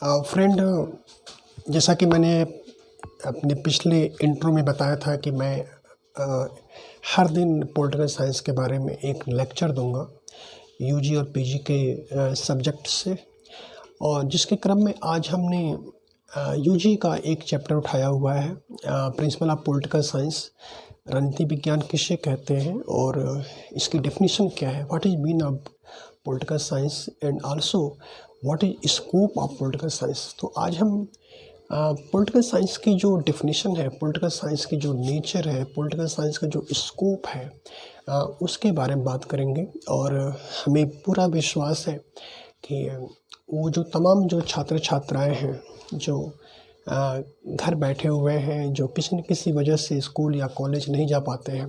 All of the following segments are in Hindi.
फ्रेंड, जैसा कि मैंने अपने पिछले इंट्रो में बताया था कि मैं हर दिन पॉलिटिकल साइंस के बारे में एक लेक्चर दूंगा यूजी और पीजी के सब्जेक्ट से। और जिसके क्रम में आज हमने यूजी का एक चैप्टर उठाया हुआ है, प्रिंसिपल ऑफ पॉलिटिकल साइंस, राजनीति विज्ञान किसे कहते हैं और इसकी डेफिनेशन क्या है, what is mean of political science and also what is scope of political science. तो आज हम पॉलिटिकल साइंस की जो डेफिनेशन है, पॉलिटिकल साइंस की जो नेचर है, पॉलिटिकल साइंस का जो स्कोप है, उसके बारे में बात करेंगे। और हमें पूरा विश्वास है कि वो जो तमाम जो छात्र छात्राएं हैं जो घर बैठे हुए हैं, जो किसी न किसी वजह से स्कूल या कॉलेज नहीं जा पाते हैं,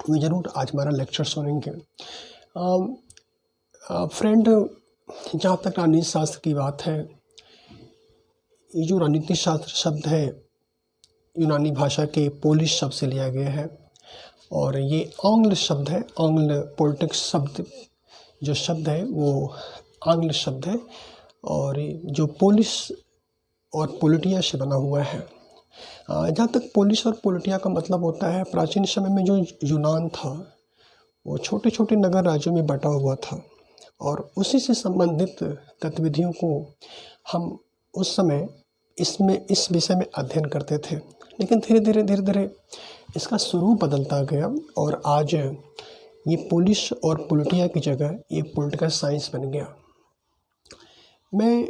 वो ज़रूर आज हमारा लेक्चर सुनेंगे। फ्रेंड, जहाँ तक राजनीति शास्त्र की बात है, ये जो राजनीति शास्त्र शब्द है यूनानी भाषा के पोलिश शब्द से लिया गया है और ये आंग्ल शब्द है। आंग्ल पॉलिटिक्स शब्द जो शब्द है वो आंग्ल शब्द है और जो पोलिश और पोलिटिया से बना हुआ है। जहाँ तक पोलिश और पोलिटिया का मतलब होता है, प्राचीन समय में जो यूनान था वो छोटे छोटे नगर राज्यों में बटा हुआ था और उसी से संबंधित गतिविधियों को हम उस समय इस विषय में अध्ययन करते थे। लेकिन धीरे धीरे इसका स्वरूप बदलता गया और आज ये पोलिश और पोलिटिया की जगह ये पॉलिटिकल साइंस बन गया। मैं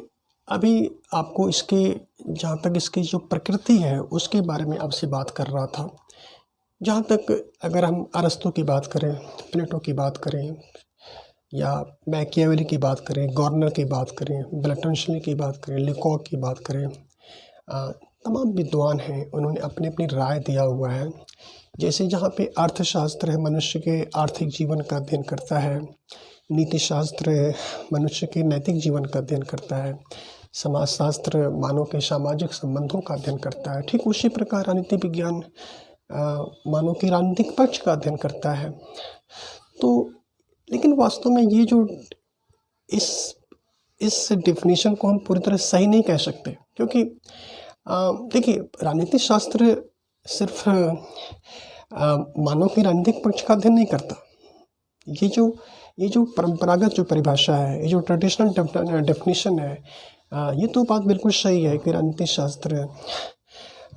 अभी आपको इसके जहाँ तक इसकी जो प्रकृति है उसके बारे में आपसे बात कर रहा था। जहाँ तक अगर हम अरस्तु की बात करें, प्लेटो की बात करें या मैकियावेली की बात करें, गॉर्नर की बात करें, ब्लैटेंशली की बात करें, लेकॉक की बात करें, तमाम विद्वान हैं, उन्होंने अपनी अपनी राय दिया हुआ है। जैसे जहाँ पे अर्थशास्त्र है, मनुष्य के आर्थिक जीवन का अध्ययन करता है, नीति शास्त्र है, मनुष्य के नैतिक जीवन का अध्ययन करता है, समाजशास्त्र मानव के सामाजिक संबंधों का अध्ययन करता है, ठीक उसी प्रकार राजनीति विज्ञान मानव के राजनीतिक पक्ष का अध्ययन करता है। तो लेकिन वास्तव में ये जो इस डेफिनेशन को हम पूरी तरह सही नहीं कह सकते, क्योंकि देखिए, राजनीतिक शास्त्र सिर्फ मानव के राजनीतिक पक्ष का अध्ययन नहीं करता। ये जो परंपरागत जो परिभाषा है, ये जो ट्रेडिशनल डेफिनेशन है, ये तो बात बिल्कुल सही है कि राजनीतिक शास्त्र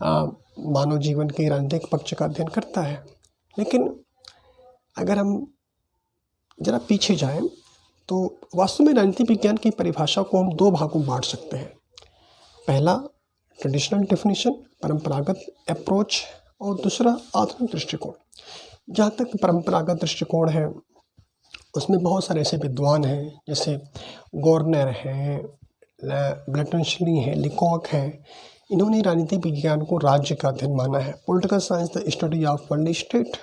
मानव जीवन के राजनीतिक पक्ष का अध्ययन करता है। लेकिन अगर हम ज़रा पीछे जाएं तो वास्तव में राजनीति विज्ञान की परिभाषा को हम दो भागों में बांट सकते हैं। पहला ट्रेडिशनल डेफिनेशन, परंपरागत अप्रोच, और दूसरा आधुनिक दृष्टिकोण। जहाँ तक परंपरागत दृष्टिकोण है उसमें बहुत सारे ऐसे विद्वान हैं, जैसे गॉर्नर हैं, ब्लैटेंशली हैं, लेकॉक हैं। इन्होंने राजनीति विज्ञान को राज्य का अध्ययन माना है। Political science the study of world state.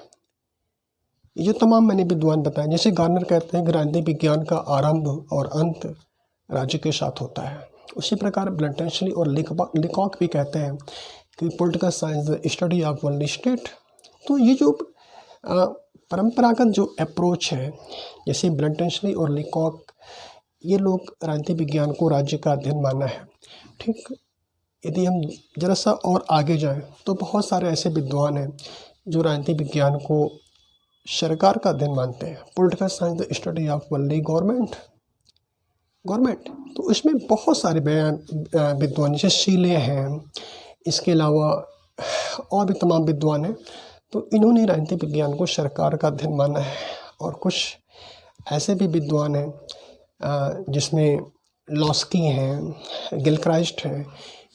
ये जो तमाम मैंने विद्वान बताए, जैसे गार्नर कहते हैं कि राजनीति विज्ञान का आरंभ और अंत राज्य के साथ होता है, उसी प्रकार ब्लैटेंशली और लेकॉक भी कहते हैं कि political science the study of world state. तो ये जो परंपरागत जो अप्रोच है, जैसे ब्लैटेंशली और लेकॉक, ये लोग राजनीति विज्ञान को राज्य का अध्ययन माना है। ठीक, यदि हम जरा सा और आगे जाएं तो बहुत सारे ऐसे विद्वान हैं जो राजनीति विज्ञान को सरकार का अध्ययन मानते हैं। Political science the study of world government. तो इसमें बहुत सारे विद्वान जैसे शीले हैं, इसके अलावा और भी तमाम विद्वान हैं। तो इन्होंने राजनीति विज्ञान को सरकार का अध्ययन माना है। और कुछ ऐसे भी विद्वान हैं जिसमें लॉस्की हैं, गिलक्राइस्ट हैं।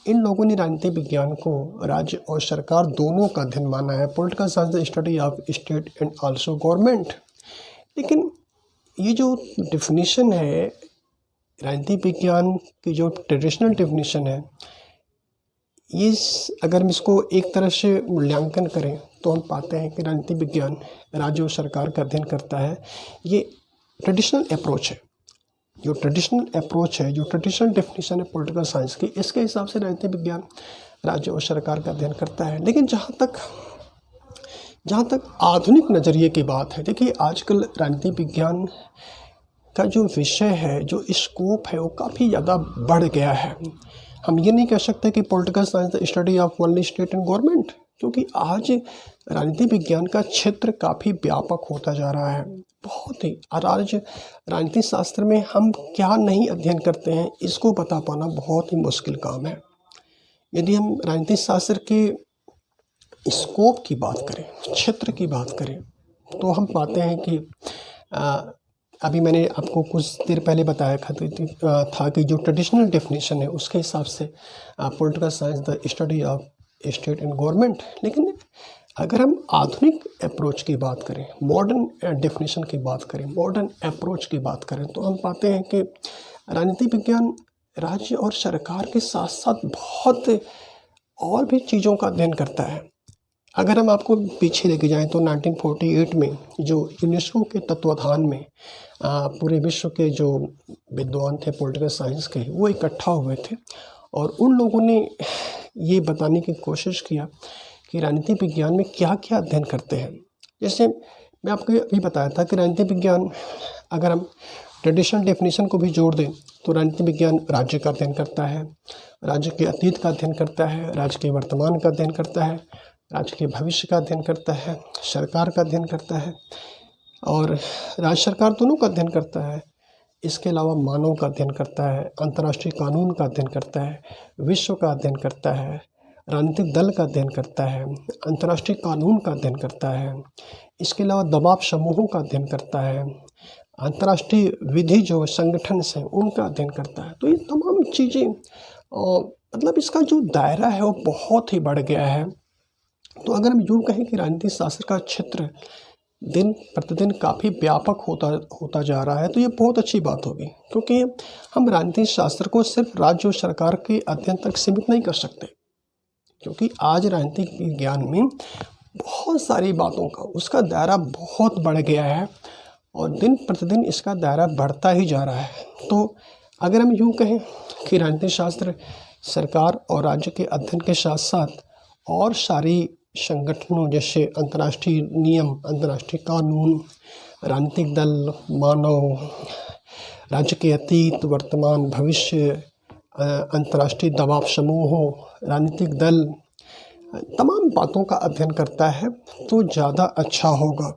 इन लोगों ने राजनीति विज्ञान को राज्य और सरकार दोनों का अध्ययन माना है। Political science the study of state and also government. लेकिन ये जो डेफिनेशन है राजनीति विज्ञान की, जो ट्रेडिशनल डेफिनेशन है, ये अगर हम इसको एक तरह से मूल्यांकन करें तो हम पाते हैं कि राजनीति विज्ञान राज्य और सरकार का अध्ययन करता है। ये ट्रेडिशनल अप्रोच है। जो ट्रेडिशनल अप्रोच है, जो ट्रेडिशनल डेफिनेशन है पॉलिटिकल साइंस की, इसके हिसाब से राजनीति विज्ञान राज्य और सरकार का अध्ययन करता है। लेकिन जहाँ तक आधुनिक नज़रिए की बात है, देखिए आजकल राजनीति विज्ञान का जो विषय है, जो स्कोप है, वो काफ़ी ज़्यादा बढ़ गया है। हम ये नहीं कह सकते कि political science the study of only state and government, क्योंकि आज राजनीति विज्ञान का क्षेत्र काफ़ी व्यापक होता जा रहा है, बहुत ही। और आज राजनीति शास्त्र में हम क्या नहीं अध्ययन करते हैं, इसको बता पाना बहुत ही मुश्किल काम है। यदि हम राजनीति शास्त्र के स्कोप की बात करें, क्षेत्र की बात करें, तो हम पाते हैं कि अभी मैंने आपको कुछ देर पहले बताया था कि जो ट्रेडिशनल डेफिनेशन है उसके हिसाब से political science the study of state and government. लेकिन अगर हम आधुनिक अप्रोच की बात करें, मॉडर्न डेफिनेशन की बात करें, मॉडर्न अप्रोच की बात करें, तो हम पाते हैं कि राजनीति विज्ञान राज्य और सरकार के साथ साथ बहुत और भी चीज़ों का अध्ययन करता है। अगर हम आपको पीछे लेके जाएं तो 1948 में जो यूनेस्को के तत्वाधान में पूरे विश्व के जो विद्वान थे पॉलिटिकल साइंस के, वो इकट्ठा हुए थे और उन लोगों ने ये बताने की कोशिश किया कि राजनीति विज्ञान में क्या क्या अध्ययन करते हैं। जैसे मैं आपको अभी बताया था कि राजनीति विज्ञान, अगर हम ट्रेडिशनल डेफिनेशन को भी जोड़ दें तो राजनीति विज्ञान राज्य का अध्ययन करता है, राज्य के अतीत का अध्ययन करता है, राज्य के वर्तमान का अध्ययन करता है, राज्य के भविष्य का अध्ययन करता है, सरकार का अध्ययन करता है और राज्य सरकार दोनों का अध्ययन करता है। इसके अलावा मानव का अध्ययन करता है, अंतर्राष्ट्रीय कानून का अध्ययन करता है, विश्व का अध्ययन करता है, राजनीतिक दल का अध्ययन करता है, अंतर्राष्ट्रीय कानून का अध्ययन करता है। इसके अलावा दबाव समूहों का अध्ययन करता है, अंतर्राष्ट्रीय विधि जो संगठन हैं उनका अध्ययन करता है। तो ये तमाम चीज़ें मतलब इसका जो दायरा है वो बहुत ही बढ़ गया है। तो अगर हम यूँ कहें कि राजनीति शास्त्र का क्षेत्र दिन प्रतिदिन काफ़ी व्यापक होता जा रहा है, तो ये बहुत अच्छी बात होगी, क्योंकि हम राजनीति शास्त्र को सिर्फ राज्य और सरकार के अध्ययन तक सीमित नहीं कर सकते, क्योंकि आज राजनीतिक विज्ञान में बहुत सारी बातों का उसका दायरा बहुत बढ़ गया है और दिन प्रतिदिन इसका दायरा बढ़ता ही जा रहा है। तो अगर हम यूँ कहें कि राजनीति शास्त्र सरकार और राज्य के अध्ययन के साथ साथ और सारी संगठनों जैसे अंतर्राष्ट्रीय नियम, अंतर्राष्ट्रीय कानून, राजनीतिक दल, मानव, राज्य के अतीत, वर्तमान, भविष्य, अंतर्राष्ट्रीय दबाव समूहों, राजनीतिक दल, तमाम बातों का अध्ययन करता है तो ज़्यादा अच्छा होगा।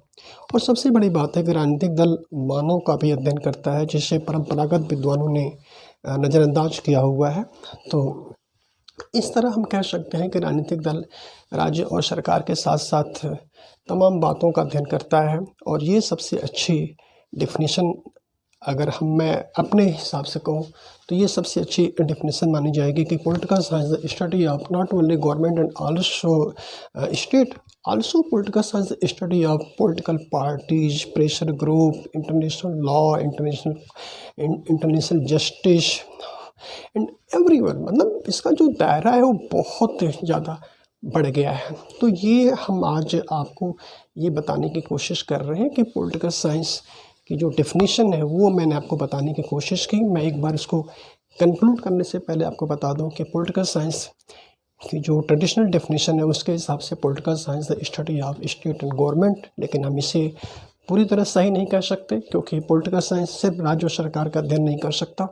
और सबसे बड़ी बात है कि राजनीतिक दल मानव का भी अध्ययन करता है, जिसे परंपरागत विद्वानों ने नज़रअंदाज किया हुआ है। तो इस तरह हम कह सकते हैं कि राजनीतिक दल राज्य और सरकार के साथ साथ तमाम बातों का अध्ययन करता है और ये सबसे अच्छी डेफिनेशन अगर मैं अपने हिसाब से कहूँ तो ये सबसे अच्छी डेफिनेशन मानी जाएगी कि political science the study of not only government and also state, also political science the study of political parties, pressure group, international law, international justice and everyone. मतलब इसका जो दायरा है वो बहुत ज़्यादा बढ़ गया है। तो ये हम आज आपको ये बताने की कोशिश कर रहे हैं कि पॉलिटिकल साइंस की जो डेफिनेशन है वो मैंने आपको बताने की कोशिश की। मैं एक बार इसको कंक्लूड करने से पहले आपको बता दूं कि पॉलिटिकल साइंस की जो ट्रेडिशनल डेफिनेशन है उसके हिसाब से political science the study of state and government, लेकिन हम इसे पूरी तरह सही नहीं कह सकते क्योंकि पॉलिटिकल साइंस सिर्फ राज्य और सरकार का अध्ययन नहीं कर सकता।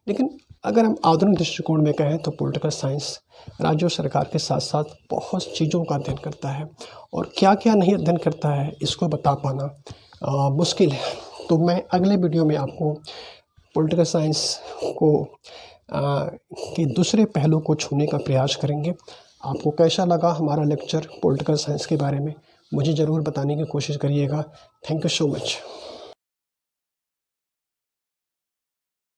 लेकिन अगर हम आधुनिक दृष्टिकोण में कहें तो पॉलिटिकल साइंस राज्य और सरकार के साथ साथ बहुत चीज़ों का अध्ययन करता है और क्या क्या नहीं अध्ययन करता है इसको बता पाना मुश्किल है। तो मैं अगले वीडियो में आपको पॉलिटिकल साइंस को के दूसरे पहलू को छूने का प्रयास करेंगे। आपको कैसा लगा हमारा लेक्चर पॉलिटिकल साइंस के बारे में मुझे ज़रूर बताने की कोशिश करिएगा। Thank you so much.